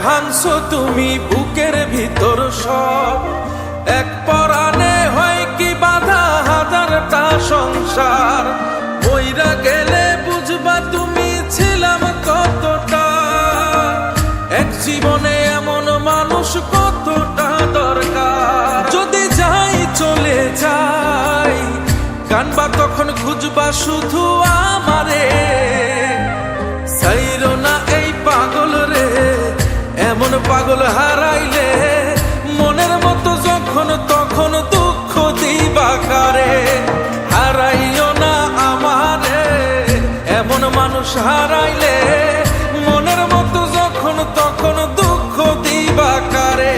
ভাঙছো তুমি বুকের ভিতর সব। এক পরাণে হয় কি বাধা হাজারটা সংসার। বইরা গেলে বুঝবা তুমি ছিলাম কতটা। এক জীবনে এমন মানুষ কতটা দরকার। যদি যাই চলে যাই কানবা তখন খুঁজবা শুধু আমারে। সাইরো না এই পাগল রে, এমন পাগল হারাইলে মনের মতো যখন তখন দুঃখ দিবা কারে। হারাইও না আমারে, এমন মানুষ হারাইলে মনের মতো যখন তখন দুঃখ দিবা কারে।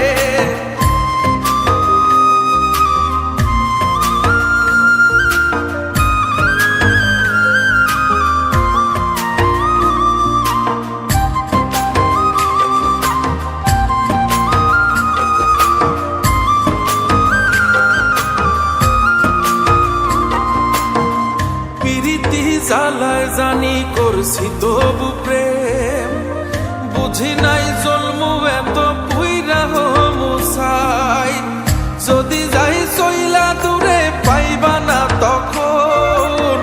জ্বালায় জানি করছি তবু প্রেম, বুঝি নাই জন্মু এত পুইরা মুসাই। যদি যাই চইলা দূরে পাইবা না তখন,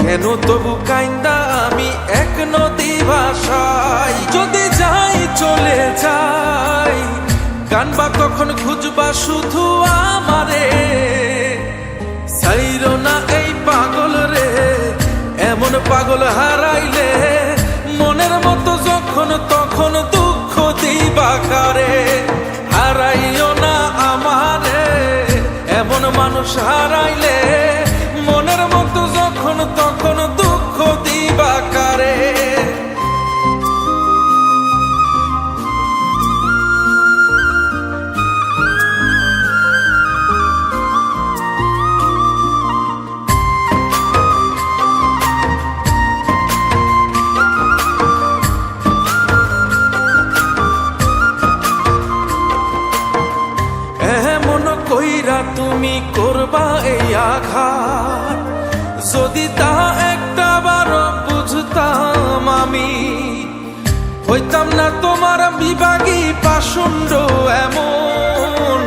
কেন তবু কাইন্দা আমি এক নদী ভাষাই। যদি যাই চলে যাই কানবা তখন খুঁজবা শুধু আমারে। সাইরো না এই পাগল রে, এমন পাগল হারাইলে মনের মতো যখন তখন দুঃখ দিবা কারে। হারাইও না আমারে, এমন মানুষ হারাইলে মনের মতো যখন তখন দুঃখ দিবা কারে। তুমি করবা এই আঘাত, যদি তা একটা বার বুঝতাম আমি, হইতাম না তোমার বিভাগী পাষণ্ড এমন।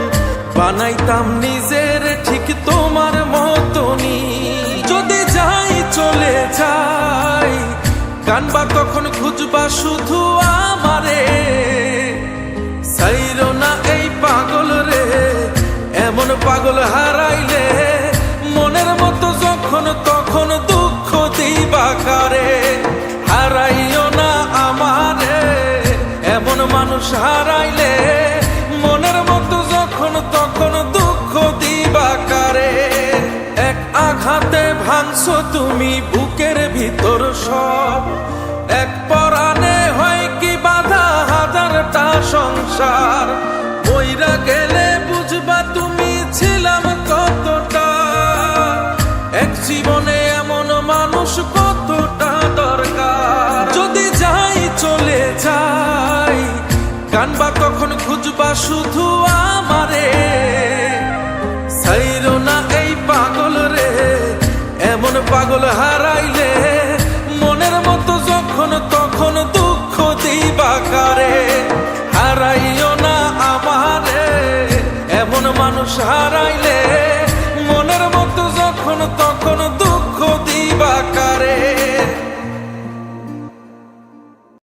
বানাইতাম নিজের ঠিক তোমার মতনই। যদি যাই চলে যাই কানবা তখন খুঁজবা শুধু আমারে। সাইরো না এই পাগল রে, এমন পাগল হারাইলে মনের মতো যখন তখন দুঃখ দিবা কারে। হারাইও না আমারে, এমন মানুষ হারাইলে মনের মতো যখন তখন দুঃখ দিবা কারে। এক আঘাতে ভাঙছো তুমি বুকের ভিতর সব। এক পরাণে হয় কি বাধা হাজারটা সংসার। বইরা গেলে বুঝবা তুমি ছিলাম কতটা। এক জীবনে এমন মানুষ কতটা দরকার। যদি যাই চলে যাই কানবা তখন খুঁজবা শুধু আমারে। সাইরো না এই পাগল রে, এমন পাগল হারাইলে মনের মতো যখন তখন দুঃখ দিবা কারে। হারাইও না আমারে, এমন মানুষ হারাইলে মনের মতো যখন তখন